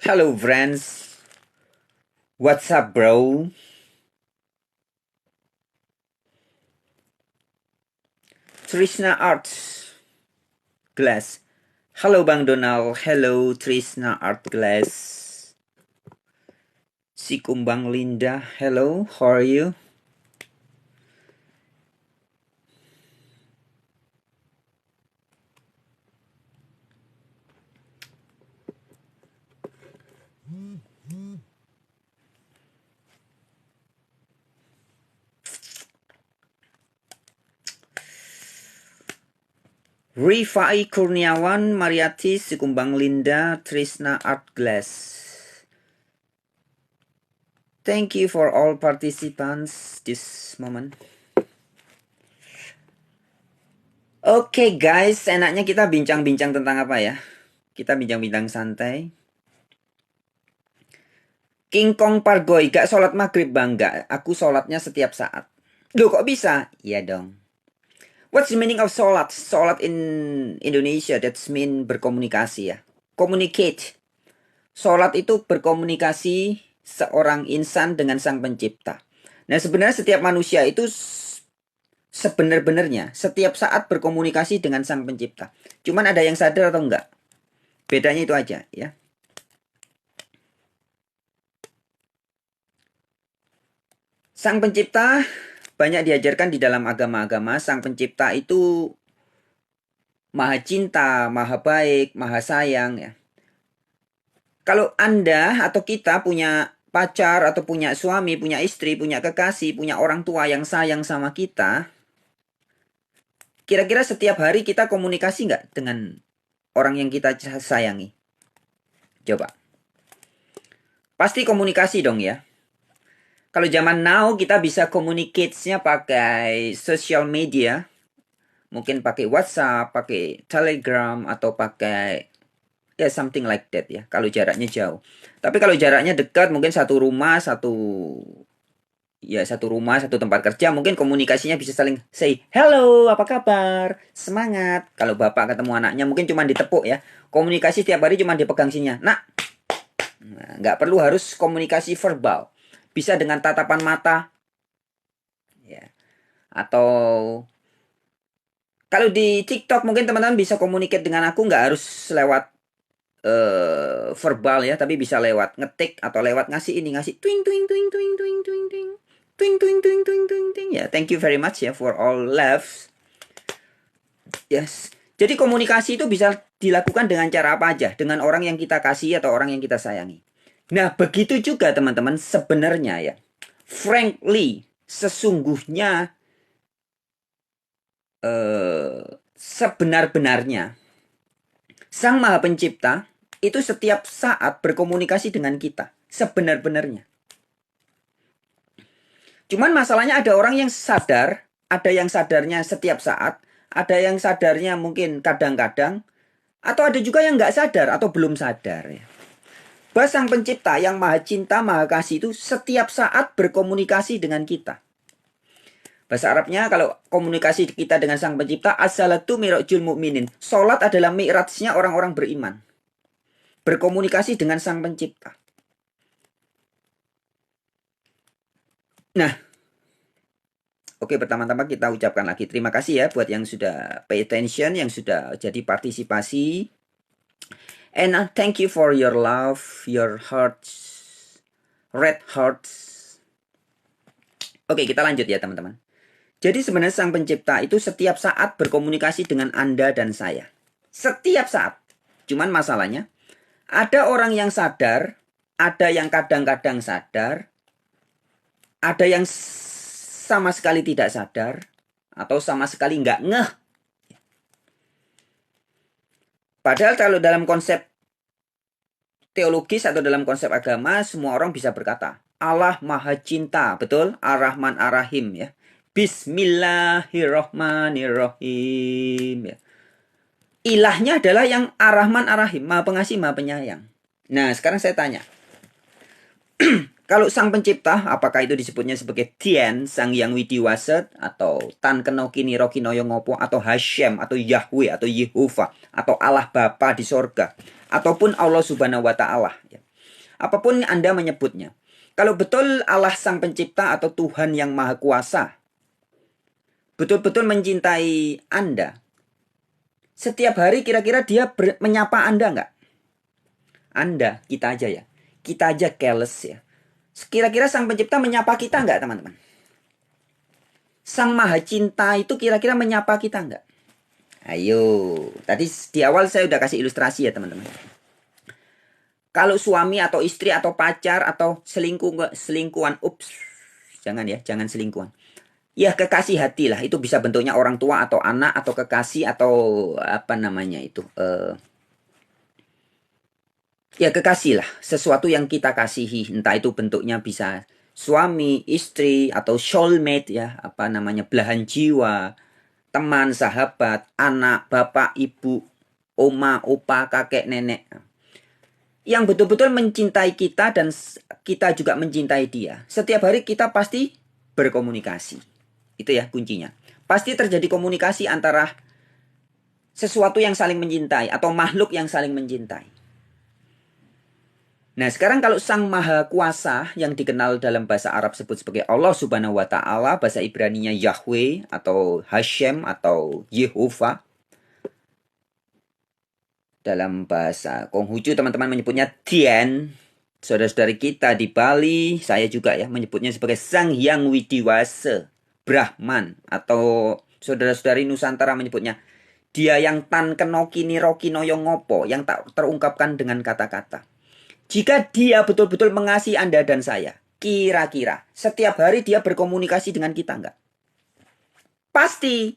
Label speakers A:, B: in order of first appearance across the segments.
A: Hello friends, what's up bro? Trisna Arts Glass. Halo Bang Donald, hello Trisna Art Glass. Si Kumbang Linda, hello, how are you? Rifai Kurniawan, Mariati, Si Kumbang Linda, Trisna Art Glass. Thank you for all participants this moment. Oke guys, enaknya kita bincang-bincang tentang apa ya? Kita bincang-bincang santai. King Kong Pargoy, gak sholat maghrib bang? Gak, aku sholatnya setiap saat. Loh kok bisa? Iya dong. What's the meaning of sholat? Sholat in Indonesia, that's mean berkomunikasi ya. Communicate. Sholat itu berkomunikasi seorang insan dengan sang pencipta. Nah sebenarnya setiap manusia itu sebenar-benarnya setiap saat berkomunikasi dengan sang pencipta. Cuman ada yang sadar atau enggak? Bedanya itu aja ya. Sang pencipta banyak diajarkan di dalam agama-agama. Sang pencipta itu maha cinta, maha baik, maha sayang ya. Kalau Anda atau kita punya pacar atau punya suami, punya istri, punya kekasih, punya orang tua yang sayang sama kita, kira-kira setiap hari kita komunikasi nggak dengan orang yang kita sayangi? Coba. Pasti komunikasi dong ya. Kalau zaman now kita bisa communicate-nya pakai social media. Mungkin pakai WhatsApp, pakai Telegram, atau pakai ya something like that ya. Kalau jaraknya jauh. Tapi kalau jaraknya dekat, mungkin satu rumah, satu tempat kerja, mungkin komunikasinya bisa saling say, hello, apa kabar? Semangat. Kalau bapak ketemu anaknya, mungkin cuma ditepuk ya. Komunikasi tiap hari cuma dipegang sininya. Nah, nggak perlu harus komunikasi verbal. Bisa dengan tatapan mata. Ya. Atau kalau di TikTok mungkin teman-teman bisa komunikasi dengan aku nggak harus lewat verbal ya, tapi bisa lewat ngetik atau lewat ngasih twing twing twing twing twing twing twing twing twing twing twing twing twing ya. Thank you very much ya for all loves. Yes. Jadi komunikasi itu bisa dilakukan dengan cara apa aja, dengan orang yang kita kasih atau orang yang kita sayangi. Nah, begitu juga teman-teman sebenarnya ya. Frankly, sesungguhnya sebenar-benarnya Sang Maha Pencipta itu setiap saat berkomunikasi dengan kita. Sebenar-benarnya. Cuman masalahnya ada orang yang sadar, ada yang sadarnya setiap saat, ada yang sadarnya mungkin kadang-kadang, atau ada juga yang nggak sadar atau belum sadar ya. Bahwa Sang Pencipta yang Maha Cinta, Maha Kasih itu setiap saat berkomunikasi dengan kita. Bahasa Arabnya kalau komunikasi kita dengan Sang Pencipta, as-salatu mi'rajul mu'minin. Salat adalah mi'rajnya orang-orang beriman. Berkomunikasi dengan Sang Pencipta. Nah, oke, pertama-tama kita ucapkan lagi terima kasih ya buat yang sudah pay attention, yang sudah jadi partisipasi. And thank you for your love, your hearts, red hearts. Oke, kita lanjut ya teman-teman. Jadi sebenarnya Sang Pencipta itu setiap saat berkomunikasi dengan Anda dan saya. Setiap saat. Cuman masalahnya, ada orang yang sadar, ada yang kadang-kadang sadar, ada yang sama sekali tidak sadar, atau sama sekali nggak ngeh. Padahal kalau dalam konsep teologis atau dalam konsep agama, semua orang bisa berkata, Allah Maha Cinta, betul? Ar-Rahman Ar-Rahim ya. Bismillahirrohmanirrohim ya. Ilahnya adalah yang Ar-Rahman Ar-Rahim, Maha Pengasih, Maha Penyayang. Nah, sekarang saya tanya. Kalau Sang Pencipta, apakah itu disebutnya sebagai Tien, Sang Yang Widiwasa, atau Tan Kenoki Niro Kinoyo Ngopo, atau Hashem, atau Yahweh, atau Yehovah, atau Allah Bapa di sorga, ataupun Allah Subhanahu wa Ta'ala. Ya. Apapun Anda menyebutnya. Kalau betul Allah Sang Pencipta atau Tuhan yang Maha Kuasa betul-betul mencintai Anda, setiap hari kira-kira dia menyapa Anda nggak? Anda, kita aja ya. Kita aja careless ya. Kira-kira Sang Pencipta menyapa kita nggak, teman-teman? Sang Maha Cinta itu kira-kira menyapa kita nggak? Ayo, tadi di awal saya udah kasih ilustrasi ya, teman-teman. Kalau suami atau istri atau pacar atau selingkuhan, jangan ya, jangan selingkuhan. Ya kekasih hati lah, itu bisa bentuknya orang tua atau anak atau kekasih atau apa namanya itu. Ya kekasih lah, sesuatu yang kita kasihi, entah itu bentuknya bisa suami, istri atau soulmate ya, apa namanya belahan jiwa, teman, sahabat, anak, bapak, ibu, oma, opa, kakek, nenek. Yang betul-betul mencintai kita dan kita juga mencintai dia. Setiap hari kita pasti berkomunikasi. Itu ya kuncinya. Pasti terjadi komunikasi antara sesuatu yang saling mencintai atau makhluk yang saling mencintai. Nah, sekarang kalau Sang Maha Kuasa yang dikenal dalam bahasa Arab sebut sebagai Allah Subhanahu wa taala, bahasa Ibraninya Yahweh atau Hashem atau Yehovah. Dalam bahasa Konghucu teman-teman menyebutnya Tien. Saudara-saudari kita di Bali, saya juga ya menyebutnya sebagai Sang Hyang Widiwasa, Brahman, atau saudara-saudari Nusantara menyebutnya Dia yang tan kenoki niroki noyo ngopo, yang tak terungkapkan dengan kata-kata. Jika dia betul-betul mengasihi Anda dan saya, kira-kira setiap hari dia berkomunikasi dengan kita enggak? Pasti.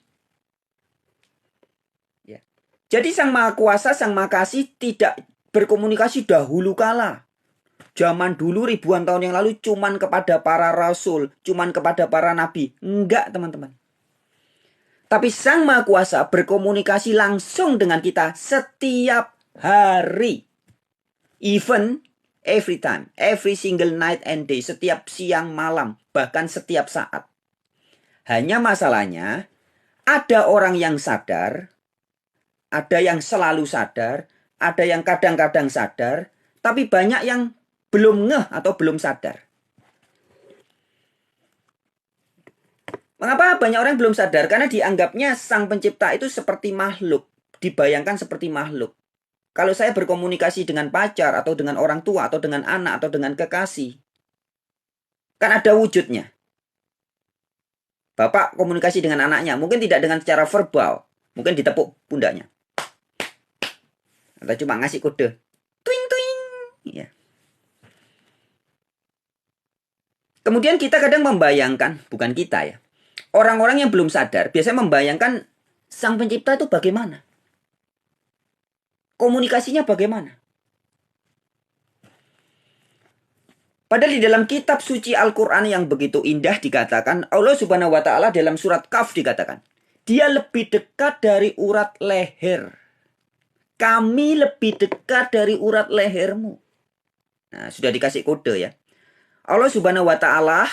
A: Ya. Jadi Sang Maha Kuasa, Sang Maha Kasih tidak berkomunikasi dahulu kala. Zaman dulu ribuan tahun yang lalu cuman kepada para rasul, cuman kepada para nabi. Enggak, teman-teman. Tapi Sang Maha Kuasa berkomunikasi langsung dengan kita setiap hari. Even every time, every single night and day, setiap siang malam, bahkan setiap saat. Hanya masalahnya, ada orang yang sadar, ada yang selalu sadar, ada yang kadang-kadang sadar, tapi banyak yang belum ngeh atau belum sadar. Mengapa banyak orang belum sadar? Karena dianggapnya Sang Pencipta itu seperti makhluk, dibayangkan seperti makhluk. Kalau saya berkomunikasi dengan pacar atau dengan orang tua atau dengan anak atau dengan kekasih, kan ada wujudnya. Bapak komunikasi dengan anaknya, mungkin tidak dengan secara verbal, mungkin ditepuk pundaknya. Atau cuma ngasih kode. Twing twing. Ya. Kemudian kita kadang membayangkan, bukan kita ya. Orang-orang yang belum sadar biasanya membayangkan Sang Pencipta itu bagaimana? Komunikasinya bagaimana? Padahal di dalam kitab suci Al-Quran yang begitu indah dikatakan, Allah Subhanahu wa Ta'ala dalam surat Kaf dikatakan, Dia lebih dekat dari urat leher. Kami lebih dekat dari urat lehermu. Nah, sudah dikasih kode ya. Allah Subhanahu wa Ta'ala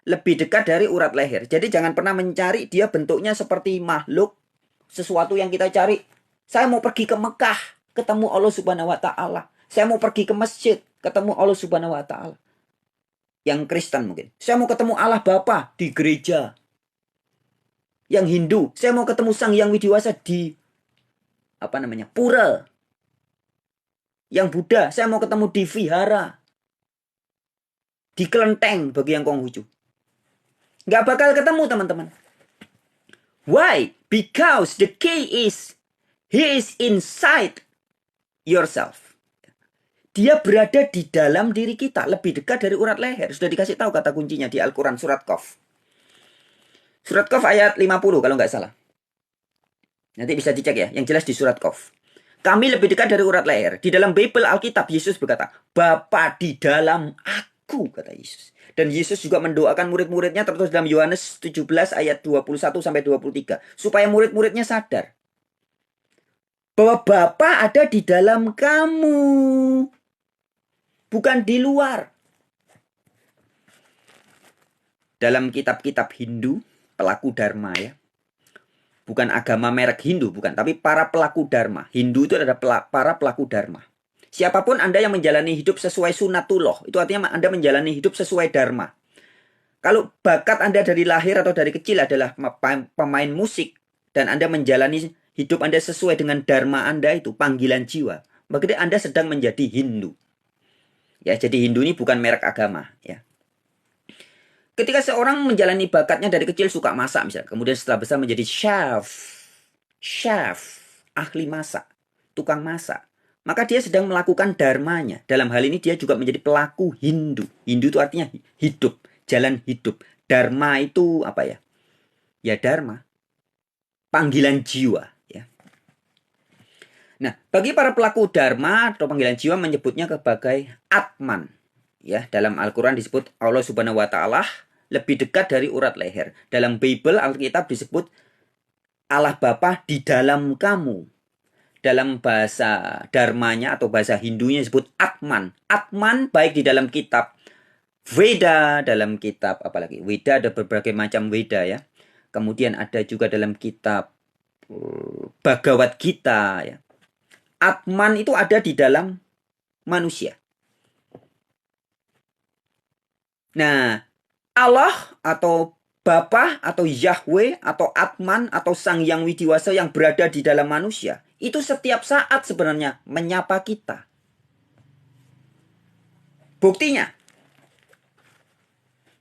A: lebih dekat dari urat leher. Jadi jangan pernah mencari dia bentuknya seperti makhluk, sesuatu yang kita cari. Saya mau pergi ke Mekah, ketemu Allah Subhanahu wa Ta'ala. Saya mau pergi ke masjid, ketemu Allah Subhanahu wa Ta'ala. Yang Kristen mungkin. Saya mau ketemu Allah Bapa di gereja. Yang Hindu, saya mau ketemu Sang Hyang Widiwasa di pura. Yang Buddha, saya mau ketemu di vihara. Di kelenteng bagi yang Konghucu. Gak bakal ketemu, teman-teman. Why? Because the key is He is inside yourself. Dia berada di dalam diri kita, lebih dekat dari urat leher. Sudah dikasih tahu kata kuncinya di Al-Quran surat Qaf. Surat Qaf ayat 50 kalau nggak salah. Nanti bisa dicek ya, yang jelas di surat Qaf. Kami lebih dekat dari urat leher. Di dalam Bible Alkitab Yesus berkata, Bapa di dalam aku, kata Yesus. Dan Yesus juga mendoakan murid-muridnya tertulis dalam Yohanes 17 ayat 21 sampai 23. Supaya murid-muridnya sadar bahwa Bapa ada di dalam kamu. Bukan di luar. Dalam kitab-kitab Hindu, pelaku Dharma ya. Bukan agama merek Hindu, bukan. Tapi para pelaku Dharma. Hindu itu adalah para pelaku Dharma. Siapapun Anda yang menjalani hidup sesuai sunatullah, itu artinya Anda menjalani hidup sesuai dharma. Kalau bakat Anda dari lahir atau dari kecil adalah pemain musik, dan Anda menjalani hidup Anda sesuai dengan dharma Anda itu, panggilan jiwa, maka Anda sedang menjadi Hindu. Ya, jadi Hindu ini bukan merek agama, ya. Ketika seorang menjalani bakatnya dari kecil suka masak misalnya, kemudian setelah besar menjadi chef, ahli masak, tukang masak, maka dia sedang melakukan dharmanya. Dalam hal ini dia juga menjadi pelaku Hindu. Hindu itu artinya hidup, jalan hidup. Dharma itu apa ya? Ya dharma, panggilan jiwa. Ya. Nah, bagi para pelaku dharma atau panggilan jiwa menyebutnya sebagai Atman. Ya, dalam Al-Quran disebut Allah Subhanahu Wa Taala lebih dekat dari urat leher. Dalam Bible Alkitab disebut Allah Bapa di dalam kamu. Dalam bahasa dharmanya atau bahasa Hindunya disebut Atman. Atman baik di dalam kitab Veda, dalam kitab apalagi Weda, ada berbagai macam Weda ya. Kemudian ada juga dalam kitab Bhagavad Gita ya. Atman itu ada di dalam manusia. Nah, Allah atau Bapa atau Yahweh atau Atman atau Sang Yang Widiwasa yang berada di dalam manusia itu setiap saat sebenarnya menyapa kita. Buktinya,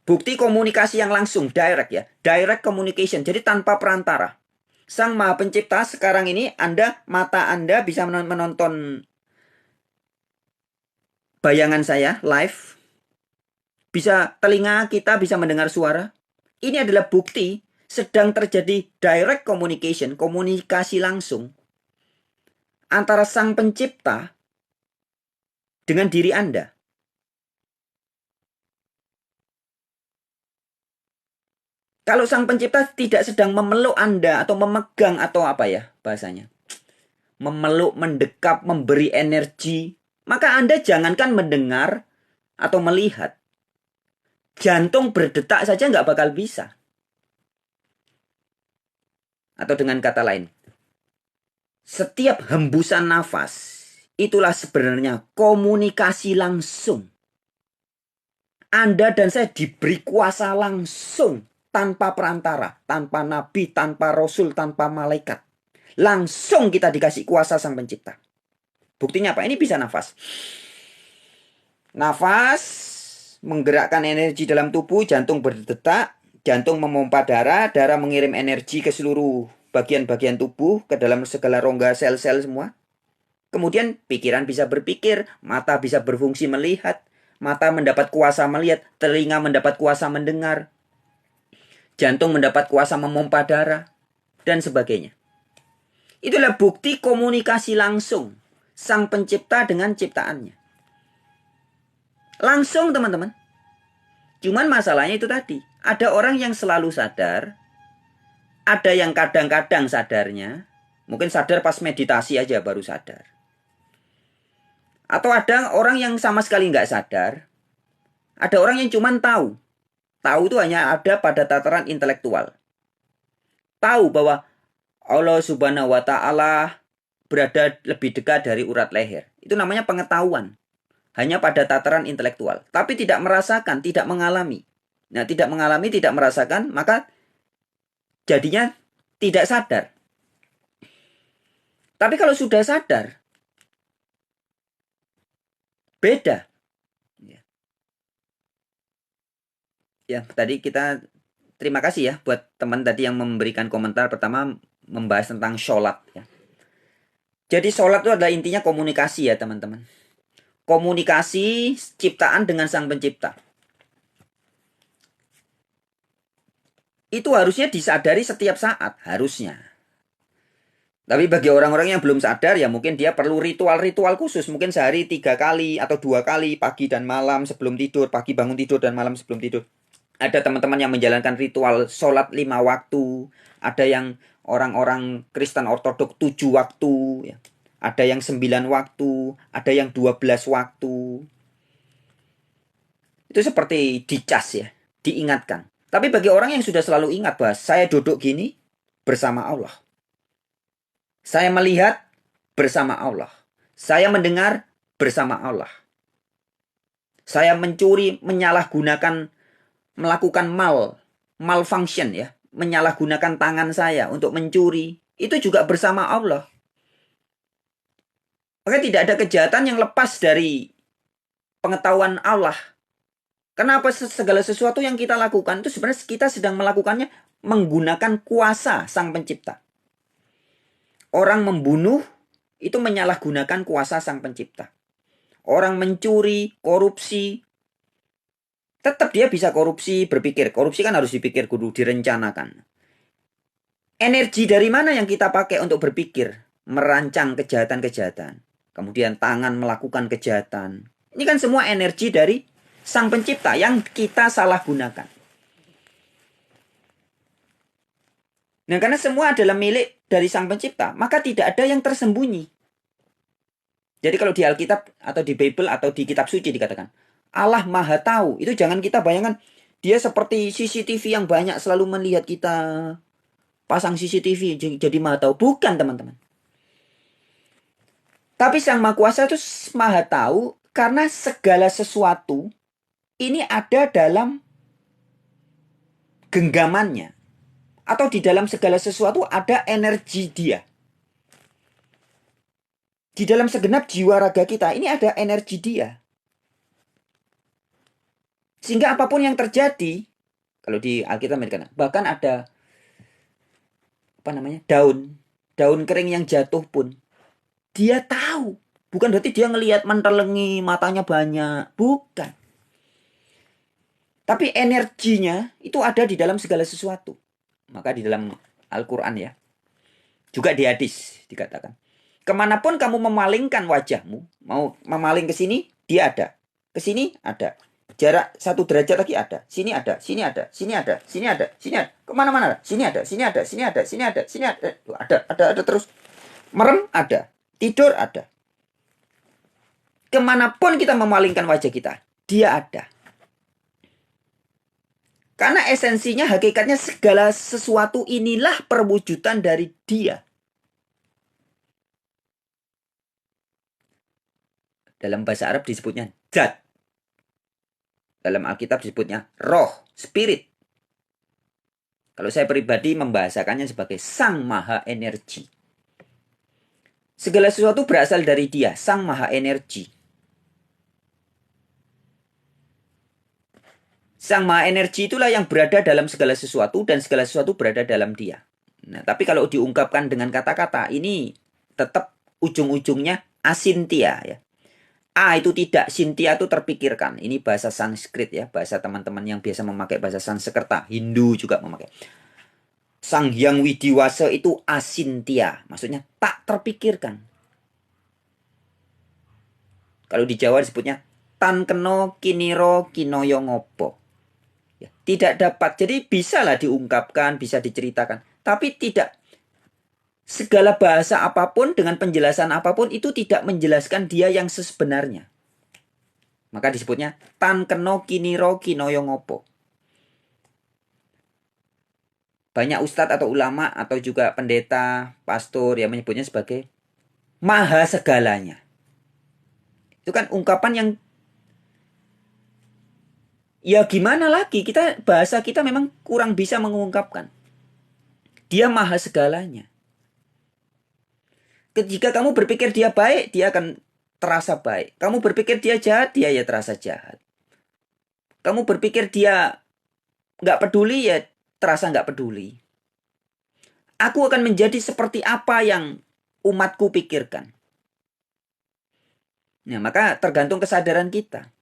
A: bukti komunikasi yang langsung, direct ya, direct communication, jadi tanpa perantara. Sang Maha Pencipta sekarang ini mata Anda bisa menonton bayangan saya live, bisa telinga kita bisa mendengar suara. Ini adalah bukti sedang terjadi direct communication, komunikasi langsung antara Sang Pencipta dengan diri Anda. Kalau Sang Pencipta tidak sedang memeluk Anda atau memegang atau apa ya bahasanya, memeluk, mendekap, memberi energi, maka Anda jangankan mendengar atau melihat, jantung berdetak saja nggak bakal bisa. Atau dengan kata lain, setiap hembusan nafas itulah sebenarnya komunikasi langsung. Anda dan saya diberi kuasa langsung, tanpa perantara, tanpa nabi, tanpa rasul, tanpa malaikat. Langsung kita dikasih kuasa Sang Pencipta. Buktinya apa? Ini bisa nafas. Nafas menggerakkan energi dalam tubuh, jantung berdetak, jantung memompa darah, darah mengirim energi ke seluruh bagian-bagian tubuh, ke dalam segala rongga sel-sel semua. Kemudian pikiran bisa berpikir, mata bisa berfungsi melihat, mata mendapat kuasa melihat, telinga mendapat kuasa mendengar, jantung mendapat kuasa memompa darah, dan sebagainya. Itulah bukti komunikasi langsung Sang Pencipta dengan ciptaannya. Langsung teman-teman. Cuman masalahnya itu tadi. Ada orang yang selalu sadar. Ada yang kadang-kadang sadarnya. Mungkin sadar pas meditasi aja baru sadar. Atau ada orang yang sama sekali nggak sadar. Ada orang yang cuman tahu. Tahu itu hanya ada pada tataran intelektual. Tahu bahwa Allah Subhanahu Wa Taala berada lebih dekat dari urat leher. Itu namanya pengetahuan. Hanya pada tataran intelektual. Tapi tidak merasakan, tidak mengalami. Nah, tidak mengalami, tidak merasakan, maka jadinya tidak sadar. Tapi kalau sudah sadar, beda. Ya, tadi kita terima kasih ya buat teman tadi yang memberikan komentar. Pertama membahas tentang sholat ya. Jadi sholat itu adalah intinya komunikasi ya teman-teman. Komunikasi ciptaan dengan Sang Pencipta. Itu harusnya disadari setiap saat, harusnya. Tapi bagi orang-orang yang belum sadar ya mungkin dia perlu ritual-ritual khusus. Mungkin sehari 3 kali atau 2 kali, pagi dan malam sebelum tidur, pagi bangun tidur dan malam sebelum tidur. Ada teman-teman yang menjalankan ritual sholat 5 waktu. Ada yang orang-orang Kristen Ortodok 7 waktu. Ya. Ada yang 9 waktu. Ada yang 12 waktu. Itu seperti dicas ya. Diingatkan. Tapi bagi orang yang sudah selalu ingat bahwa saya duduk gini bersama Allah. Saya melihat bersama Allah. Saya mendengar bersama Allah. Saya mencuri, menyalahgunakan, melakukan malfunction ya, menyalahgunakan tangan saya untuk mencuri, itu juga bersama Allah. Maka tidak ada kejahatan yang lepas dari pengetahuan Allah. Kenapa segala sesuatu yang kita lakukan itu sebenarnya kita sedang melakukannya menggunakan kuasa Sang Pencipta. Orang membunuh itu menyalahgunakan kuasa Sang Pencipta. Orang mencuri, korupsi, tetap dia bisa korupsi, berpikir. Korupsi kan harus dipikir dulu, direncanakan. Energi dari mana yang kita pakai untuk berpikir, merancang kejahatan-kejahatan. Kemudian tangan melakukan kejahatan. Ini kan semua energi dari Sang Pencipta yang kita salah gunakan. Nah, karena semua adalah milik dari Sang Pencipta, maka tidak ada yang tersembunyi. Jadi kalau di Alkitab atau di Bible atau di kitab suci dikatakan, Allah Maha Tahu. Itu jangan kita bayangkan dia seperti CCTV yang banyak selalu melihat kita. Pasang CCTV jadi Maha Tahu. Bukan, teman-teman. Tapi Sang Maha Kuasa itu Maha Tahu karena segala sesuatu ini ada dalam genggamannya. Atau di dalam segala sesuatu ada energi dia. Di dalam segenap jiwa raga kita, ini ada energi dia. Sehingga apapun yang terjadi, kalau di Alkitab bahkan ada daun kering yang jatuh pun, dia tahu. Bukan berarti dia ngelihat mentelengi, matanya banyak. Bukan. Tapi energinya itu ada di dalam segala sesuatu. Maka di dalam Al-Quran ya, juga di hadis dikatakan, kemanapun kamu memalingkan wajahmu, mau memaling ke sini, dia ada. Ke sini ada. Jarak 1 derajat lagi ada. Sini ada, sini ada, sini ada, sini ada, sini ada. Kemana-mana? Sini ada, sini ada, sini ada, sini ada, sini ada. Ada terus. Merem ada. Tidur ada. Kemanapun kita memalingkan wajah kita, dia ada. Karena esensinya, hakikatnya segala sesuatu inilah perwujudan dari dia. Dalam bahasa Arab disebutnya zat. Dalam Alkitab disebutnya roh, spirit. Kalau saya pribadi membahasakannya sebagai Sang Maha Energi. Segala sesuatu berasal dari dia, Sang Maha Energi. Sang Maha Energi itulah yang berada dalam segala sesuatu dan segala sesuatu berada dalam dia. Nah, tapi kalau diungkapkan dengan kata-kata, ini tetap ujung-ujungnya asintia ya. A itu tidak, sintia itu terpikirkan. Ini bahasa Sanskrit ya, bahasa teman-teman yang biasa memakai bahasa Sanskerta. Hindu juga memakai. Sang Hyang Widiwasa itu asintia, maksudnya tak terpikirkan. Kalau di Jawa disebutnya tan keno kiniro kinoyo ngopo. Ya, tidak dapat. Jadi bisalah diungkapkan, bisa diceritakan. Tapi tidak. Segala bahasa apapun dengan penjelasan apapun itu tidak menjelaskan dia yang sebenarnya. Maka disebutnya tan keno kiniro kinoyo ngopo. Banyak ustadz atau ulama atau juga pendeta, pastor yang menyebutnya sebagai maha segalanya. Itu kan ungkapan yang ya gimana lagi, bahasa kita memang kurang bisa mengungkapkan. Dia maha segalanya. Ketika kamu berpikir dia baik, dia akan terasa baik. Kamu berpikir dia jahat, dia ya terasa jahat. Kamu berpikir dia nggak peduli, ya terasa nggak peduli. Aku akan menjadi seperti apa yang umatku pikirkan. Nah, maka tergantung kesadaran kita.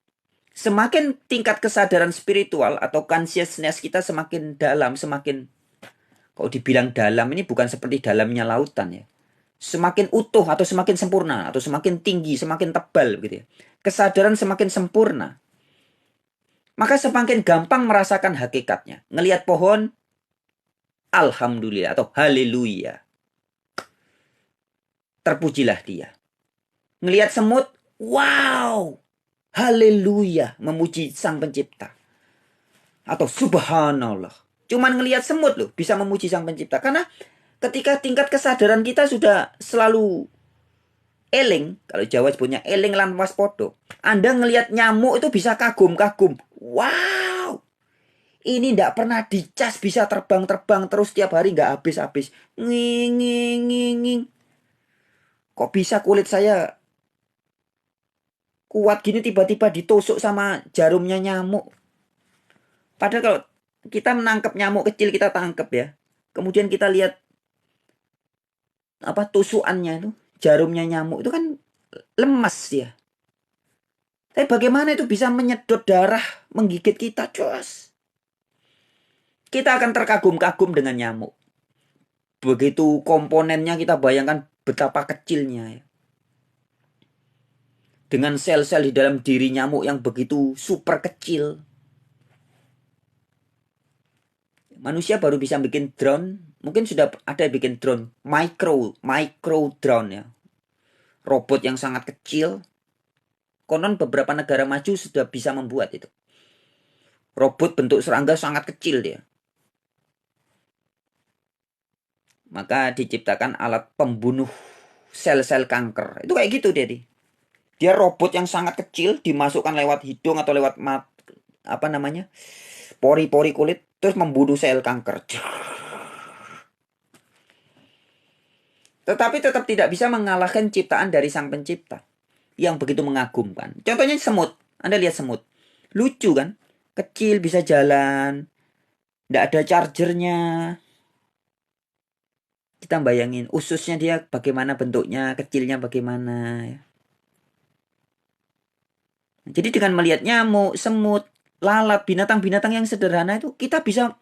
A: Semakin tingkat kesadaran spiritual atau consciousness kita semakin dalam, semakin, kalau dibilang dalam, ini bukan seperti dalamnya lautan ya. Semakin utuh atau semakin sempurna, atau semakin tinggi, semakin tebal begitu ya. Kesadaran semakin sempurna. Maka semakin gampang merasakan hakikatnya. Ngelihat pohon, alhamdulillah atau haleluya. Terpujilah dia. Ngelihat semut, wow, haleluya, memuji Sang Pencipta. Atau subhanallah. Cuman ngelihat semut loh bisa memuji Sang Pencipta. Karena ketika tingkat kesadaran kita sudah selalu eling, kalau Jawa sebutnya eling lan waspada. Anda ngelihat nyamuk itu bisa kagum-kagum. Wow, ini ndak pernah dicas bisa terbang-terbang terus tiap hari nggak habis-habis. Nging, nging, nging, nging. Kok bisa kulit saya kuat gini tiba-tiba ditusuk sama jarumnya nyamuk? Padahal kalau kita menangkap nyamuk kecil kita tangkap ya. Kemudian kita lihat apa tusukannya itu, jarumnya nyamuk itu kan lemas ya. Tapi bagaimana itu bisa menyedot darah, menggigit kita, Jos? Kita akan terkagum-kagum dengan nyamuk. Begitu komponennya kita bayangkan betapa kecilnya ya. Dengan sel-sel di dalam diri nyamuk yang begitu super kecil. Manusia baru bisa bikin drone, mungkin sudah ada yang bikin drone, micro drone ya. Robot yang sangat kecil. Konon beberapa negara maju sudah bisa membuat itu. Robot bentuk serangga sangat kecil dia. Maka diciptakan alat pembunuh sel-sel kanker. Itu kayak gitu dia. Dia robot yang sangat kecil dimasukkan lewat hidung atau lewat apa namanya? Pori-pori kulit terus membunuh sel kanker. Tetapi tetap tidak bisa mengalahkan ciptaan dari sang pencipta yang begitu mengagumkan. Contohnya semut. Anda lihat semut. Lucu kan? Kecil bisa jalan. Tidak ada chargernya. Kita bayangin ususnya dia bagaimana bentuknya, kecilnya bagaimana. Jadi dengan melihat nyamuk, semut, lalat, binatang-binatang yang sederhana itu kita bisa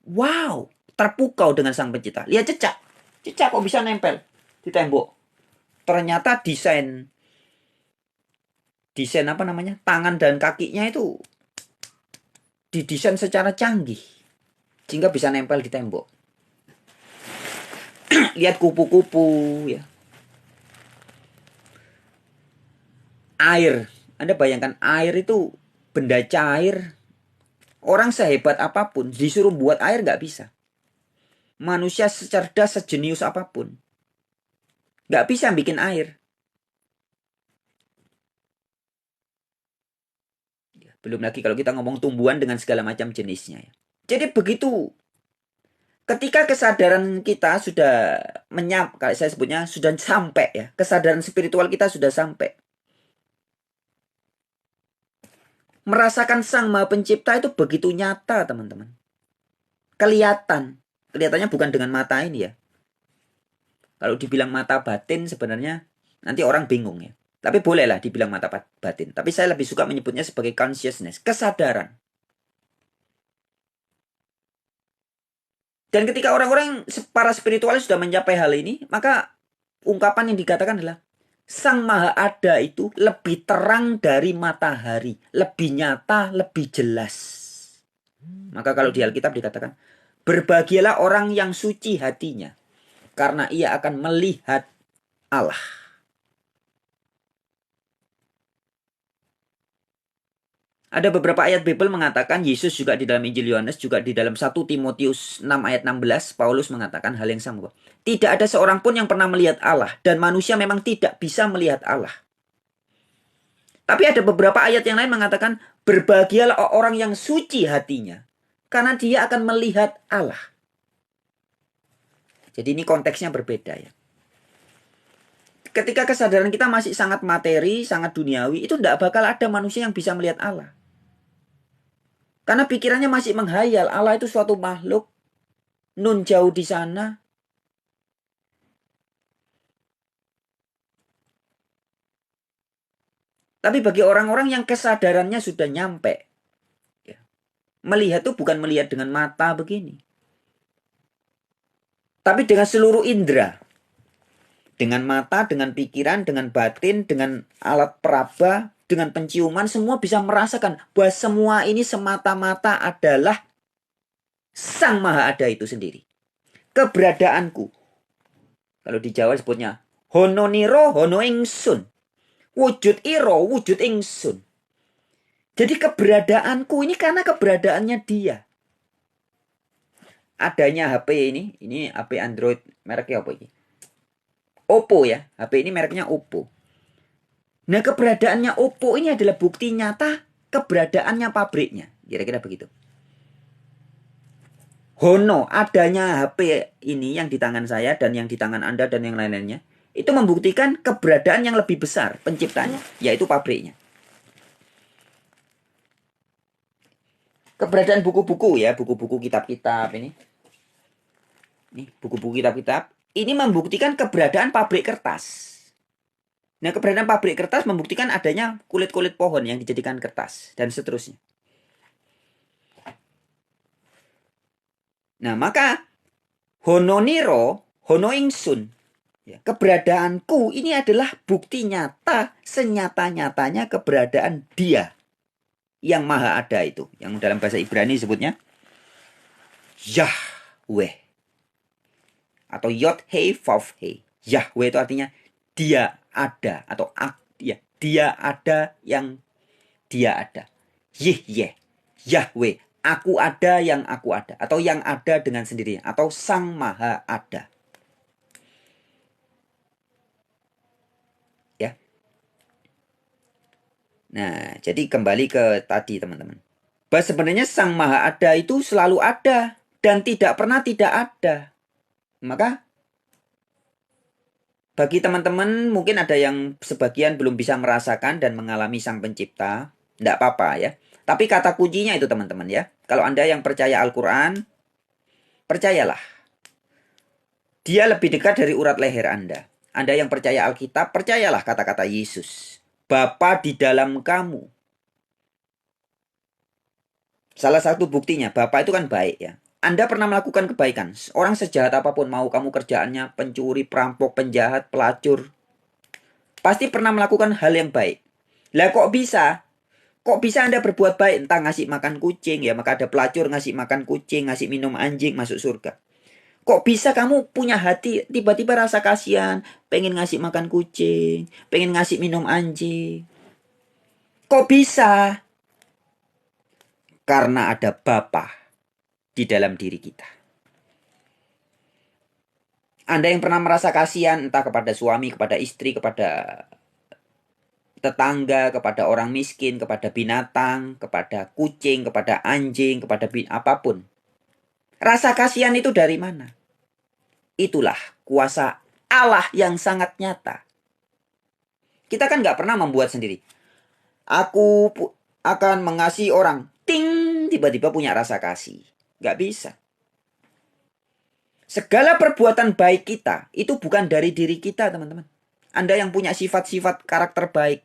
A: wow, terpukau dengan sang pencipta. Lihat cecak. Cecak kok bisa nempel di tembok. Ternyata desain apa namanya? Tangan dan kakinya itu didesain secara canggih sehingga bisa nempel di tembok. Lihat kupu-kupu ya. Air. Anda bayangkan air itu benda cair. Orang sehebat apapun disuruh buat air nggak bisa. Manusia secerdas sejenius apapun nggak bisa bikin air. Belum lagi kalau kita ngomong tumbuhan dengan segala macam jenisnya. Jadi begitu ketika kesadaran kita sudah kalau saya sebutnya sudah sampai ya, kesadaran spiritual kita sudah sampai. Merasakan Sang Maha Pencipta itu begitu nyata, teman-teman. Kelihatannya bukan dengan mata ini ya. Kalau dibilang mata batin sebenarnya nanti orang bingung ya. Tapi bolehlah dibilang mata batin. Tapi saya lebih suka menyebutnya sebagai consciousness, kesadaran. Dan ketika orang-orang para spiritualis sudah mencapai hal ini, maka ungkapan yang dikatakan adalah Sang Maha Ada itu lebih terang dari matahari, lebih nyata, lebih jelas. Maka kalau di Alkitab dikatakan, berbahagialah orang yang suci hatinya, karena ia akan melihat Allah. Ada beberapa ayat Bible mengatakan Yesus juga di dalam Injil Yohanes, juga di dalam 1 Timotius 6 ayat 16, Paulus mengatakan hal yang sama. Tidak ada seorang pun yang pernah melihat Allah, dan manusia memang tidak bisa melihat Allah. Tapi ada beberapa ayat yang lain mengatakan, berbahagialah orang yang suci hatinya, karena dia akan melihat Allah. Jadi ini konteksnya berbeda ya. Ketika kesadaran kita masih sangat materi, sangat duniawi, itu tidak bakal ada manusia yang bisa melihat Allah. Karena pikirannya masih menghayal, Allah itu suatu makhluk, nun jauh di sana. Tapi bagi orang-orang yang kesadarannya sudah nyampe, ya, melihat itu bukan melihat dengan mata begini. Tapi dengan seluruh indera. Dengan mata, dengan pikiran, dengan batin, dengan alat peraba, dengan penciuman, semua bisa merasakan bahwa semua ini semata-mata adalah Sang Maha Ada itu sendiri. Keberadaanku. Kalau di Jawa sebutnya hononiro hono ingsun. Wujud iro wujud ingsun. Jadi keberadaanku ini karena keberadaannya dia. Adanya HP ini HP Android mereknya apa ini? Oppo ya. HP ini mereknya Oppo. Nah, keberadaannya Oppo ini adalah bukti nyata keberadaannya pabriknya. Kira-kira begitu. Hono, adanya HP ini yang di tangan saya dan yang di tangan Anda dan yang lain-lainnya, itu membuktikan keberadaan yang lebih besar penciptanya, yaitu pabriknya. Keberadaan buku-buku ya, buku-buku kitab-kitab ini. Ini buku-buku kitab-kitab. Ini membuktikan keberadaan pabrik kertas. Nah, keberadaan pabrik kertas membuktikan adanya kulit-kulit pohon yang dijadikan kertas dan seterusnya. Nah, maka Hononiro, Hono Ingsun, ya, keberadaanku ini adalah bukti nyata senyata-nyatanya keberadaan dia yang maha ada itu. Yang dalam bahasa Ibrani disebutnya Yahweh. Atau Yod He Vav He. Yahweh itu artinya dia ada atau ya, dia ada yang dia ada. Yeh, Yahweh. Aku ada yang aku ada. Atau yang ada dengan sendirinya. Atau Sang Maha Ada. Ya. Nah, jadi kembali ke tadi teman-teman. Bahwa sebenarnya Sang Maha Ada itu selalu ada. Dan tidak pernah tidak ada. Maka bagi teman-teman mungkin ada yang sebagian belum bisa merasakan dan mengalami Sang Pencipta. Tidak apa-apa ya. Tapi kata kuncinya itu teman-teman ya. Kalau Anda yang percaya Al-Quran, percayalah. Dia lebih dekat dari urat leher Anda. Anda yang percaya Alkitab, percayalah kata-kata Yesus. Bapa di dalam kamu. Salah satu buktinya, Bapa itu kan baik ya. Anda pernah melakukan kebaikan. Orang sejahat apapun, mau kamu kerjaannya pencuri, perampok, penjahat, pelacur. Pasti pernah melakukan hal yang baik. Lah kok bisa? Kok bisa Anda berbuat baik? Entah ngasih makan kucing ya, maka ada pelacur ngasih makan kucing, ngasih minum anjing, masuk surga. Kok bisa kamu punya hati tiba-tiba rasa kasihan, pengen ngasih makan kucing, pengen ngasih minum anjing? Kok bisa? Karena ada Bapa di dalam diri kita. Anda yang pernah merasa kasihan entah kepada suami, kepada istri, kepada tetangga, kepada orang miskin, kepada binatang, kepada kucing, kepada anjing, kepada apapun. Rasa kasihan itu dari mana? Itulah kuasa Allah yang sangat nyata. Kita kan nggak pernah membuat sendiri. Aku akan mengasihi orang. Ting, tiba-tiba punya rasa kasih. Nggak bisa. Segala perbuatan baik kita itu bukan dari diri kita, teman-teman. Anda yang punya sifat-sifat karakter baik.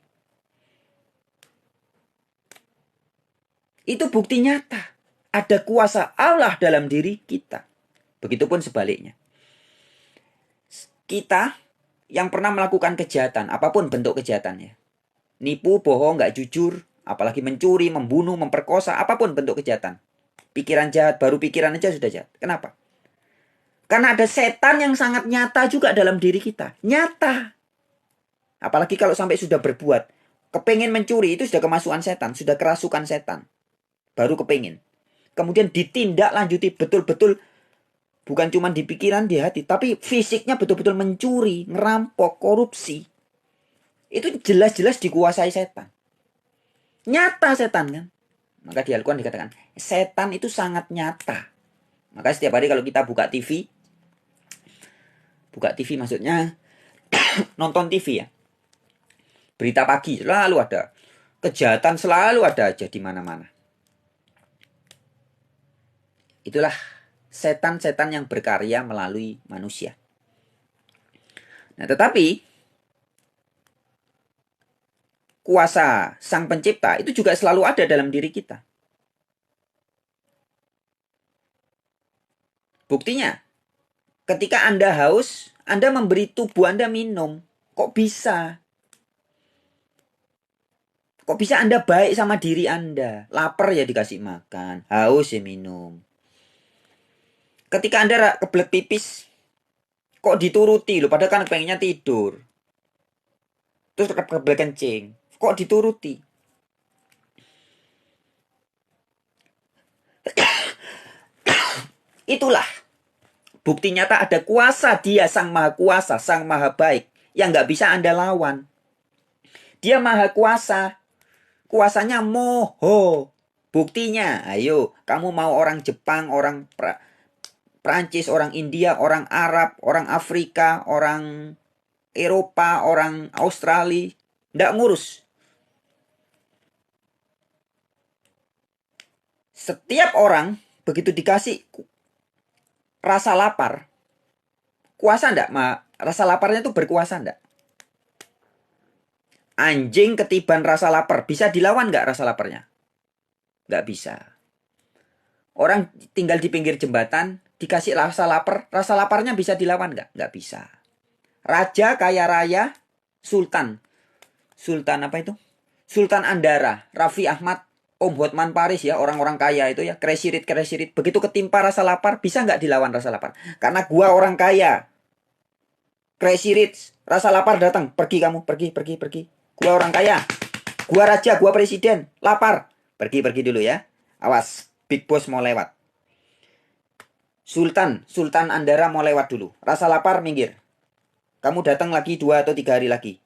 A: Itu bukti nyata. Ada kuasa Allah dalam diri kita. Begitupun sebaliknya. Kita yang pernah melakukan kejahatan, apapun bentuk kejahatannya. Nipu, bohong, nggak jujur, apalagi mencuri, membunuh, memperkosa, apapun bentuk kejahatan. Pikiran jahat, baru pikiran aja sudah jahat. Kenapa? Karena ada setan yang sangat nyata juga dalam diri kita. Nyata. Apalagi kalau sampai sudah berbuat. Kepengen mencuri itu sudah kemasukan setan, sudah kerasukan setan. Baru kepengen. Kemudian ditindak lanjuti betul-betul. Bukan cuma di pikiran, di hati. Tapi fisiknya betul-betul mencuri, ngerampok, korupsi. Itu jelas-jelas dikuasai setan. Nyata setan kan. Maka di Al-Quran dikatakan, setan itu sangat nyata. Maka setiap hari kalau kita buka TV maksudnya nonton TV ya. Berita pagi selalu ada. Kejahatan selalu ada aja di mana-mana. Itulah setan-setan yang berkarya melalui manusia. Nah, tetapi kuasa Sang Pencipta itu juga selalu ada dalam diri kita. Buktinya, ketika Anda haus, Anda memberi tubuh Anda minum. Kok bisa? Kok bisa Anda baik sama diri Anda? Lapar ya dikasih makan, haus ya minum. Ketika Anda kebelet pipis, kok dituruti loh, padahal kan pengennya tidur. Terus kebelet kencing, kok dituruti? Itulah Bukti nyata ada kuasa dia, Sang Maha Kuasa, Sang Maha Baik, yang nggak bisa Anda lawan. Dia Maha Kuasa. Kuasanya moho. Buktinya, ayo, kamu mau orang Jepang, orang Prancis, orang India, orang Arab, orang Afrika, orang Eropa, orang Australia, nggak ngurus. Setiap orang begitu dikasih rasa lapar, kuasa ndak? Rasa laparnya itu berkuasa ndak? Anjing ketiban rasa lapar, bisa dilawan nggak rasa laparnya? Nggak bisa. Orang tinggal di pinggir jembatan, dikasih rasa laparnya bisa dilawan nggak? Nggak bisa. Raja kaya raya, sultan. Sultan apa itu? Sultan Andara, Raffi Ahmad, Om Hotman Paris ya, orang-orang kaya itu ya, kresirit. Begitu ketimpa rasa lapar, bisa nggak dilawan rasa lapar? Karena gua orang kaya, kresirit, rasa lapar datang, pergi kamu, pergi. Gua orang kaya, gua raja, gua presiden, lapar, pergi dulu ya. Awas, Big Boss mau lewat. Sultan Andara mau lewat dulu. Rasa lapar minggir. Kamu datang lagi 2 atau 3 hari lagi.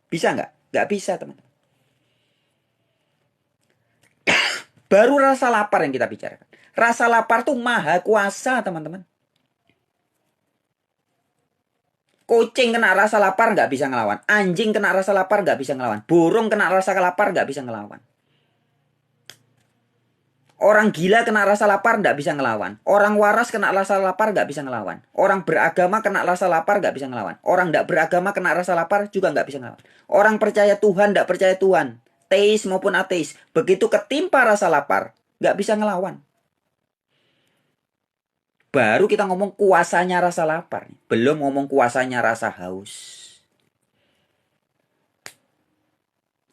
A: Bisa nggak? Nggak bisa teman-teman. Baru rasa lapar yang kita bicarakan. Rasa lapar tuh maha kuasa teman-teman. Kucing kena rasa lapar nggak bisa ngelawan. Anjing kena rasa lapar nggak bisa ngelawan. Burung kena rasa lapar nggak bisa ngelawan. Orang gila kena rasa lapar nggak bisa ngelawan. Orang waras kena rasa lapar nggak bisa ngelawan. Orang beragama kena rasa lapar nggak bisa ngelawan. Orang nggak beragama kena rasa lapar juga nggak bisa ngelawan. Orang percaya Tuhan nggak percaya Tuhan, teis maupun ateis, begitu ketimpa rasa lapar nggak bisa ngelawan. Baru kita ngomong kuasanya rasa lapar, belum ngomong kuasanya rasa haus.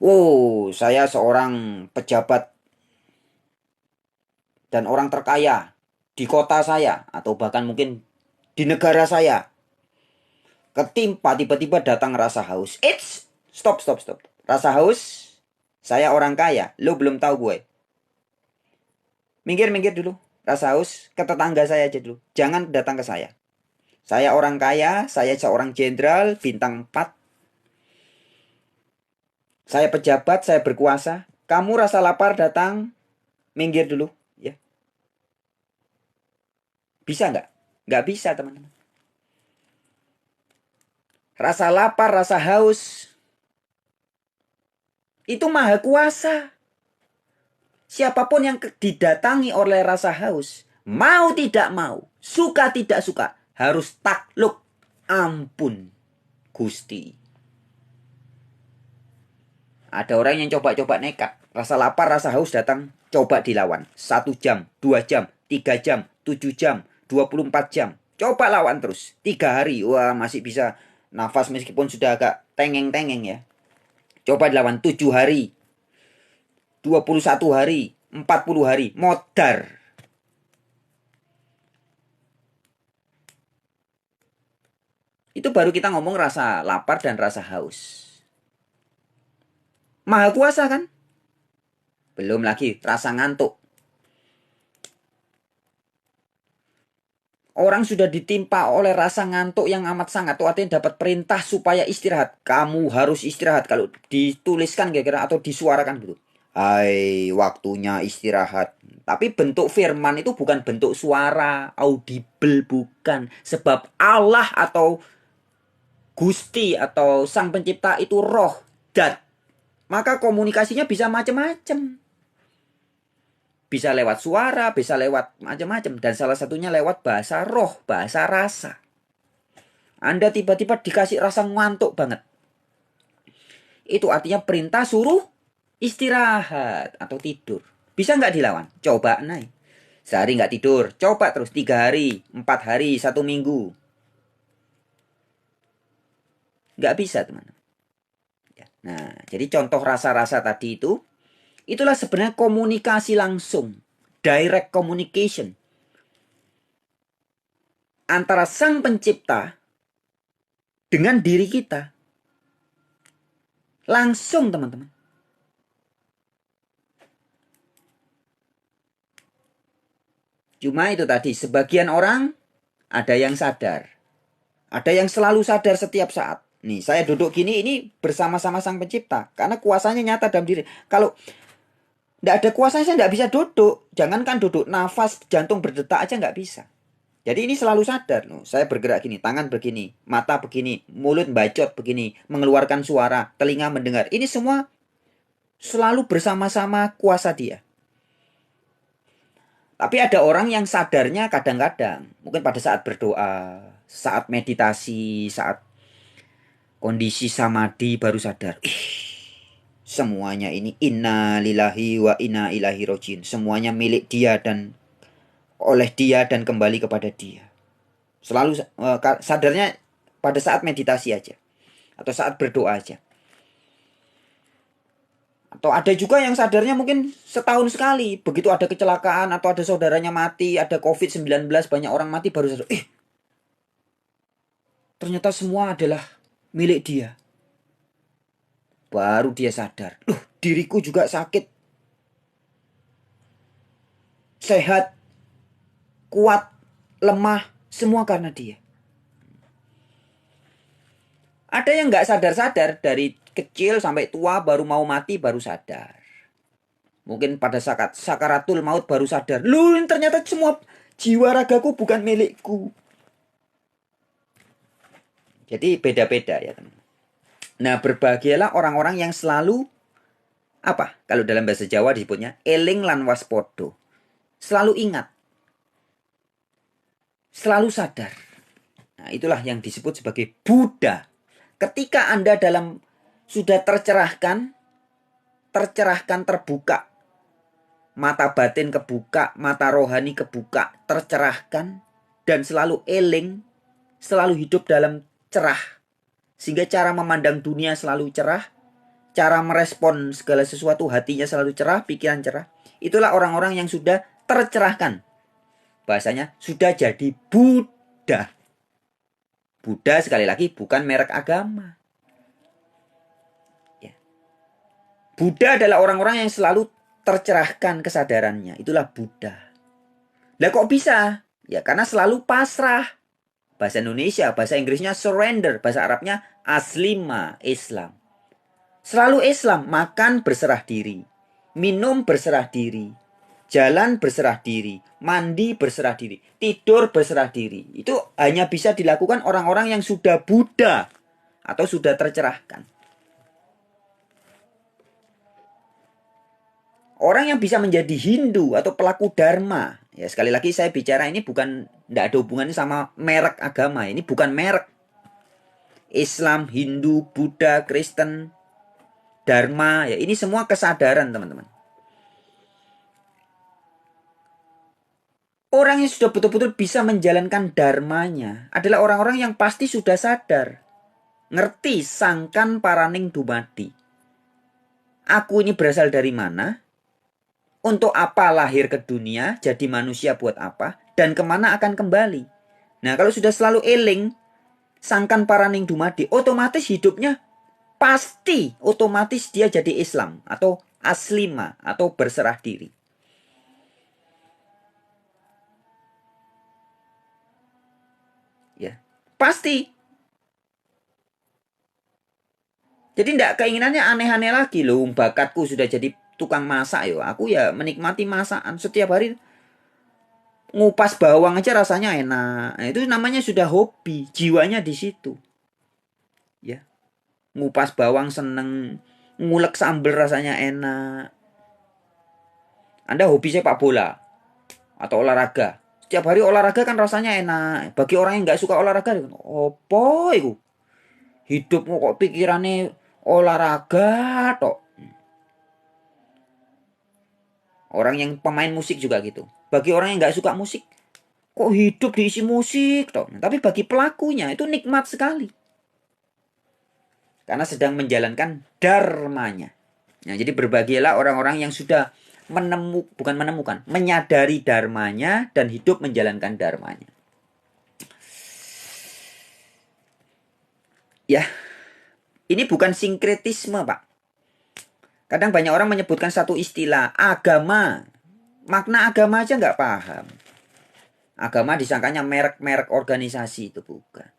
A: Wow, saya seorang pejabat dan orang terkaya di kota saya atau bahkan mungkin di negara saya. Ketimpa tiba-tiba datang rasa haus. Stop. Rasa haus, saya orang kaya, lo belum tahu gue. Minggir dulu. Rasa haus ke tetangga saya aja dulu. Jangan datang ke saya. Saya orang kaya, saya seorang jenderal bintang 4. Saya pejabat, saya berkuasa. Kamu rasa lapar datang, minggir dulu. Ya. Bisa nggak? Nggak bisa teman-teman. Rasa lapar, rasa haus, itu maha kuasa. Siapapun yang didatangi oleh rasa haus, mau tidak mau, suka tidak suka, harus takluk. Ampun, Gusti. Ada orang yang coba-coba nekat. Rasa lapar, rasa haus datang, coba dilawan. 1 jam, 2 jam, 3 jam, 7 jam, 24 jam. Coba lawan terus. 3 hari, wah masih bisa nafas meskipun sudah agak tengeng-tengeng ya. Coba dilawan 7 hari, 21 hari, 40 hari, modar. Itu baru kita ngomong rasa lapar dan rasa haus. Maha kuasa kan? Belum lagi rasa ngantuk. Orang sudah ditimpa oleh rasa ngantuk yang amat sangat. Itu artinya dapat perintah supaya istirahat. Kamu harus istirahat. Kalau dituliskan kira-kira atau disuarakan gitu. Hai, waktunya istirahat. Tapi bentuk firman itu bukan bentuk suara, audible bukan. Sebab Allah atau Gusti atau Sang Pencipta itu roh, dat. Maka komunikasinya bisa macam-macam. Bisa lewat suara, bisa lewat macam-macam. Dan salah satunya lewat bahasa roh, bahasa rasa. Anda tiba-tiba dikasih rasa ngantuk banget. Itu artinya perintah suruh istirahat atau tidur. Bisa nggak dilawan? Coba naik. Sehari nggak tidur, coba terus 3 hari, 4 hari, 1 minggu. Nggak bisa teman-teman. Nah, jadi contoh rasa-rasa tadi itu, itulah sebenarnya komunikasi langsung. Direct communication. Antara Sang Pencipta dengan diri kita. Langsung teman-teman. Cuma itu tadi, sebagian orang ada yang sadar. Ada yang selalu sadar setiap saat. Nih, saya duduk gini ini bersama-sama Sang Pencipta. Karena kuasanya nyata dalam diri. Kalau tidak ada kuasanya saya tidak bisa duduk. Jangankan duduk, nafas, jantung berdetak aja nggak bisa. Jadi ini selalu sadar. Loh, saya bergerak gini, tangan begini, mata begini, mulut bacot begini, mengeluarkan suara, telinga mendengar. Ini semua selalu bersama-sama kuasa dia. Tapi ada orang yang sadarnya kadang-kadang. Mungkin pada saat berdoa, saat meditasi, saat kondisi samadhi baru sadar. Semuanya ini inna lillahi wa inna ilaihi rojiun. Semuanya milik dia dan oleh dia dan kembali kepada dia. Selalu sadarnya pada saat meditasi aja. Atau saat berdoa aja. Atau ada juga yang sadarnya mungkin setahun sekali. Begitu ada kecelakaan atau ada saudaranya mati, ada COVID-19, banyak orang mati baru sadar. Ternyata semua adalah milik dia. Baru dia sadar. Diriku juga sakit. Sehat. Kuat. Lemah. Semua karena dia. Ada yang nggak sadar-sadar. Dari kecil sampai tua baru mau mati baru sadar. Mungkin pada sakaratul maut baru sadar. Loh, ternyata semua jiwa ragaku bukan milikku. Jadi beda-beda ya teman. Nah, berbahagialah orang-orang yang selalu apa? Kalau dalam bahasa Jawa disebutnya eling lan waspodo. Selalu ingat. Selalu sadar. Nah, itulah yang disebut sebagai Buddha. Ketika Anda sudah tercerahkan, terbuka. Mata batin kebuka, mata rohani kebuka, tercerahkan. Dan selalu eling, selalu hidup dalam cerah. Sehingga cara memandang dunia selalu cerah. Cara merespon segala sesuatu hatinya selalu cerah, pikiran cerah. Itulah orang-orang yang sudah tercerahkan. Bahasanya sudah jadi Buddha. Buddha sekali lagi bukan merek agama. Ya. Buddha adalah orang-orang yang selalu tercerahkan kesadarannya. Itulah Buddha. Lah kok bisa? Ya karena selalu pasrah. Bahasa Indonesia, bahasa Inggrisnya surrender. Bahasa Arabnya aslima, Islam. Selalu Islam, makan berserah diri. Minum berserah diri. Jalan berserah diri. Mandi berserah diri. Tidur berserah diri. Itu hanya bisa dilakukan orang-orang yang sudah Buddha. Atau sudah tercerahkan. Orang yang bisa menjadi Hindu atau pelaku Dharma. Ya sekali lagi saya bicara ini bukan, tidak ada hubungannya sama merek agama. Ini bukan merek. Islam, Hindu, Buddha, Kristen, Dharma, ya ini semua kesadaran teman-teman. Orang yang sudah betul-betul bisa menjalankan dharmanya adalah orang-orang yang pasti sudah sadar. Ngerti sangkan paraning dumadi. Aku ini berasal dari mana? Untuk apa lahir ke dunia? Jadi manusia buat apa? Dan kemana akan kembali? Nah kalau sudah selalu eling sangkan paraning dumadi, otomatis hidupnya pasti otomatis dia jadi Islam atau aslima atau berserah diri. Ya, pasti. Jadi tidak keinginannya aneh-aneh lagi loh. Bakatku sudah jadi tukang masak yo. Aku ya menikmati masakan setiap hari. Ngupas bawang aja rasanya enak. Nah, itu namanya sudah hobi, jiwanya di situ. Ya. Ngupas bawang seneng, ngulek sambal rasanya enak. Anda hobi sepak bola atau olahraga. Setiap hari olahraga kan rasanya enak. Bagi orang yang nggak suka olahraga, opo itu? Hidupmu kok pikirannya olahraga tok. Orang yang pemain musik juga gitu. Bagi orang yang nggak suka musik, kok hidup diisi musik tok. Tapi bagi pelakunya itu nikmat sekali. Karena sedang menjalankan dharmanya. Nah, jadi berbahagialah orang-orang yang sudah menyadari dharmanya dan hidup menjalankan dharmanya. Ya, ini bukan sinkretisme, Pak. Kadang banyak orang menyebutkan satu istilah, agama. Makna agama aja nggak paham. Agama disangkanya merek-merek organisasi, itu bukan.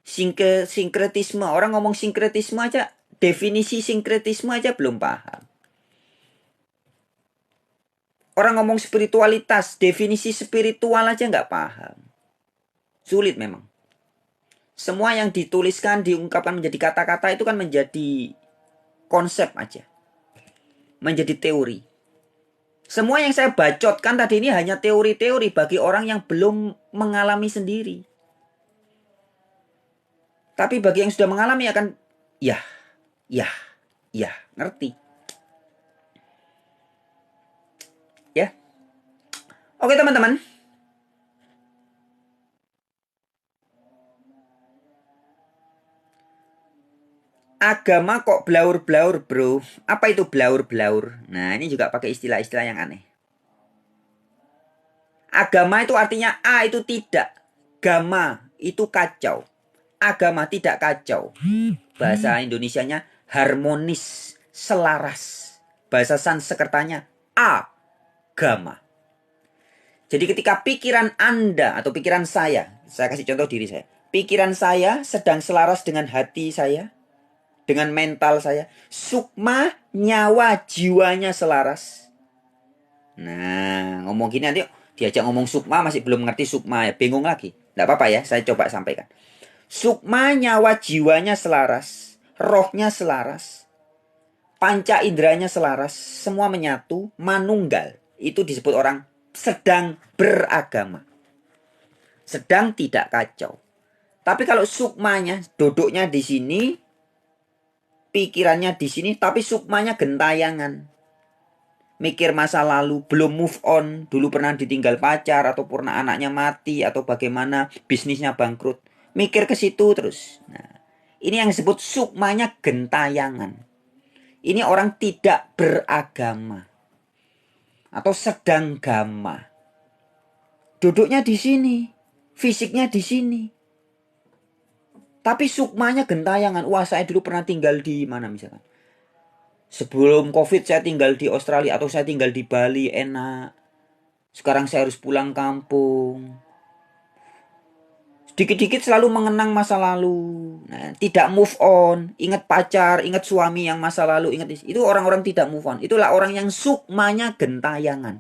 A: Sinkretisme, orang ngomong sinkretisme aja, definisi sinkretisme aja belum paham. Orang ngomong spiritualitas, definisi spiritual aja nggak paham. Sulit memang. Semua yang dituliskan, diungkapkan menjadi kata-kata itu kan menjadi konsep aja. Menjadi teori. Semua yang saya bacotkan tadi ini hanya teori-teori bagi orang yang belum mengalami sendiri. Tapi bagi yang sudah mengalami akan, ya, ngerti. Ya. Oke teman-teman. Agama kok blaur-blaur bro. Apa itu blaur-blaur? Nah ini juga pakai istilah-istilah yang aneh. Agama itu artinya A itu tidak. Gama itu kacau. Agama tidak kacau. Bahasa Indonesianya harmonis, selaras. Bahasa Sanskertanya agama. Jadi ketika pikiran Anda atau pikiran saya kasih contoh diri saya. Pikiran saya sedang selaras dengan hati saya, dengan mental saya. Sukma, nyawa, jiwanya selaras. Nah, ngomong gini nanti diajak ngomong sukma masih belum ngerti sukma ya. Bingung lagi. Tidak apa-apa ya, saya coba sampaikan. Sukma, nyawa, jiwanya selaras. Rohnya selaras. Panca inderanya selaras. Semua menyatu, manunggal. Itu disebut orang sedang beragama. Sedang tidak kacau. Tapi kalau sukmanya, duduknya di sini, pikirannya di sini, tapi sukmanya gentayangan. Mikir masa lalu, belum move on, dulu pernah ditinggal pacar, atau pernah anaknya mati, atau bagaimana bisnisnya bangkrut. Mikir ke situ terus. Nah, ini yang disebut sukmanya gentayangan. Ini orang tidak beragama. Atau sedang gama. Duduknya di sini. Fisiknya di sini. Tapi sukmanya gentayangan. Wah, saya dulu pernah tinggal di mana misalkan. Sebelum COVID saya tinggal di Australia atau saya tinggal di Bali, enak. Sekarang saya harus pulang kampung. Sedikit-sedikit selalu mengenang masa lalu. Nah, tidak move on. Ingat pacar, ingat suami yang masa lalu. Ingat itu orang-orang tidak move on. Itulah orang yang sukmanya gentayangan.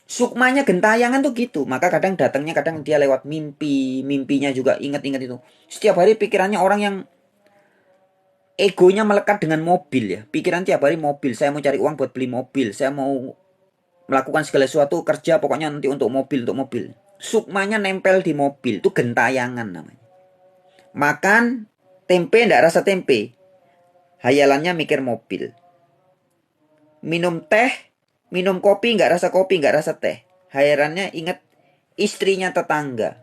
A: Sukmanya gentayangan tuh gitu. Maka kadang datangnya kadang dia lewat mimpi. Mimpinya juga ingat-ingat itu. Setiap hari pikirannya orang yang egonya melekat dengan mobil ya. Pikiran tiap hari mobil. Saya mau cari uang buat beli mobil. Saya mau melakukan segala sesuatu kerja pokoknya nanti untuk mobil. Sukmanya nempel di mobil. Itu gentayangan namanya. Makan tempe ndak rasa tempe. Hayalannya mikir mobil. Minum teh, minum kopi nggak rasa kopi, nggak rasa teh. Hayalannya ingat istrinya tetangga.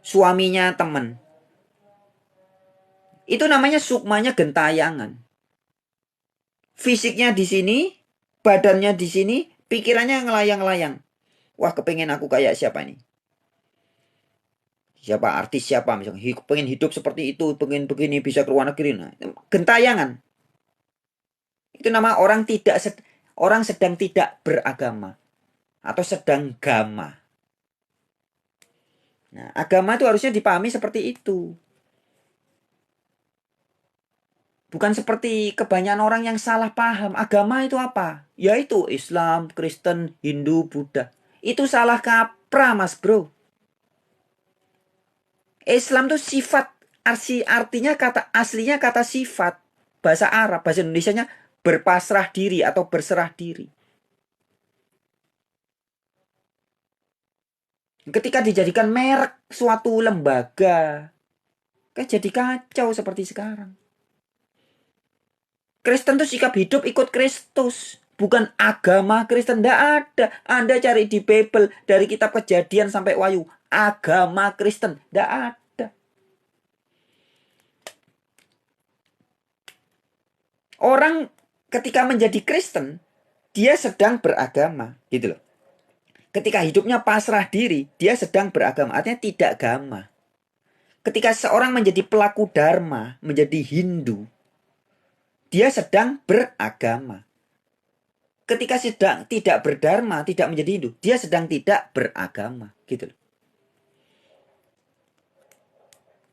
A: Suaminya teman. Itu namanya sukmanya gentayangan. Fisiknya di sini, badannya di sini, pikirannya ngelayang-layang. Wah, kepengen aku kayak siapa nih? Siapa artis siapa misalnya. Pengen hidup seperti itu, pengen begini, bisa ke luar negeri. Nah, gentayangan. Itu nama orang orang sedang tidak beragama atau sedang gama. Nah, agama itu harusnya dipahami seperti itu. Bukan seperti kebanyakan orang yang salah paham. Agama itu apa? Yaitu Islam, Kristen, Hindu, Buddha. Itu salah kaprah, Mas Bro. Islam itu sifat. Artinya aslinya kata sifat. Bahasa Arab, bahasa Indonesianya berpasrah diri atau berserah diri. Ketika dijadikan merek suatu lembaga, kan jadi kacau seperti sekarang. Kristen itu sikap hidup ikut Kristus. Bukan agama Kristen. Tidak ada. Anda cari di Bible. Dari kitab Kejadian sampai Wahyu. Agama Kristen. Tidak ada. Orang ketika menjadi Kristen. Dia sedang beragama. Gitu loh. Ketika hidupnya pasrah diri. Dia sedang beragama. Artinya tidak agama. Ketika seorang menjadi pelaku dharma. Menjadi Hindu. Dia sedang beragama. ketika sedang tidak berdharma, tidak menjadi Hindu, dia sedang tidak beragama, gitu loh.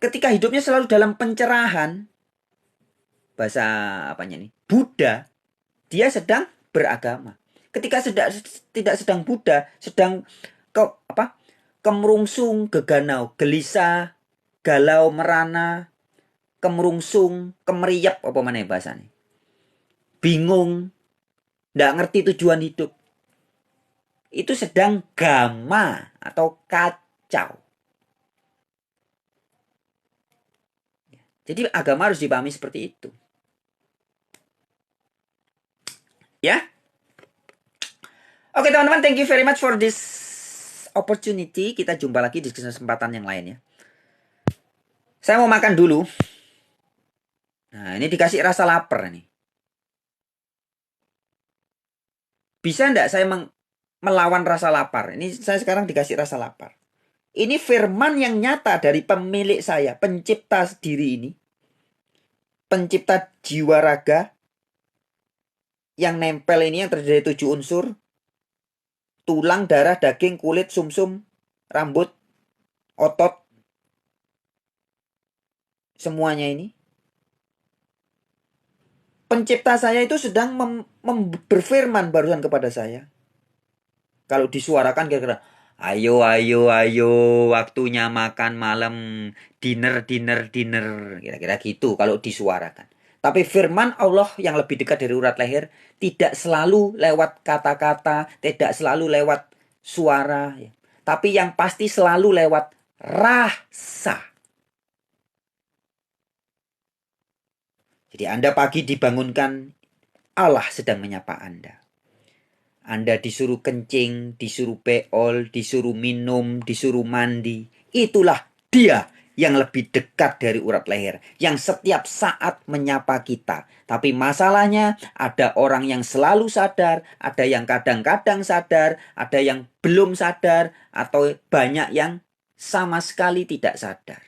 A: Ketika hidupnya selalu dalam pencerahan, bahasa apanya nih? Buddha, dia sedang beragama. Ketika tidak sedang Buddha, sedang apa? Kemerungsung, geganau, gelisah, galau, merana, kemerungsung, kemeriap apa mana bahasanya? Bingung, nggak ngerti tujuan hidup. Itu sedang gama atau kacau. Jadi agama harus dipahami seperti itu. Ya. Oke teman-teman, thank you very much for this opportunity. Kita jumpa lagi di kesempatan yang lain ya. Saya mau makan dulu. Nah, ini dikasih rasa lapar nih. Bisa enggak saya melawan rasa lapar? Ini saya sekarang dikasih rasa lapar. Ini firman yang nyata dari pemilik saya, pencipta diri ini. Pencipta jiwa raga yang nempel ini yang terdiri dari 7 unsur. Tulang, darah, daging, kulit, sumsum, rambut, otot. Semuanya ini. Pencipta saya itu sedang berfirman barusan kepada saya. Kalau disuarakan kira-kira, ayo, ayo, ayo, waktunya makan malam, dinner, dinner, dinner. Kira-kira gitu kalau disuarakan. Tapi firman Allah yang lebih dekat dari urat leher tidak selalu lewat kata-kata, tidak selalu lewat suara. Ya. Tapi yang pasti selalu lewat rasa. Jadi Anda pagi dibangunkan, Allah sedang menyapa Anda. Anda disuruh kencing, disuruh beol, disuruh minum, disuruh mandi. Itulah dia yang lebih dekat dari urat leher. Yang setiap saat menyapa kita. Tapi masalahnya ada orang yang selalu sadar, ada yang kadang-kadang sadar, ada yang belum sadar, atau banyak yang sama sekali tidak sadar.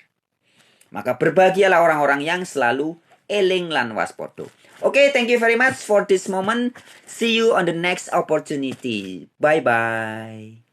A: Maka berbahagialah orang-orang yang selalu eling lan waspodo. Okay, thank you very much for this moment. See you on the next opportunity. Bye-bye.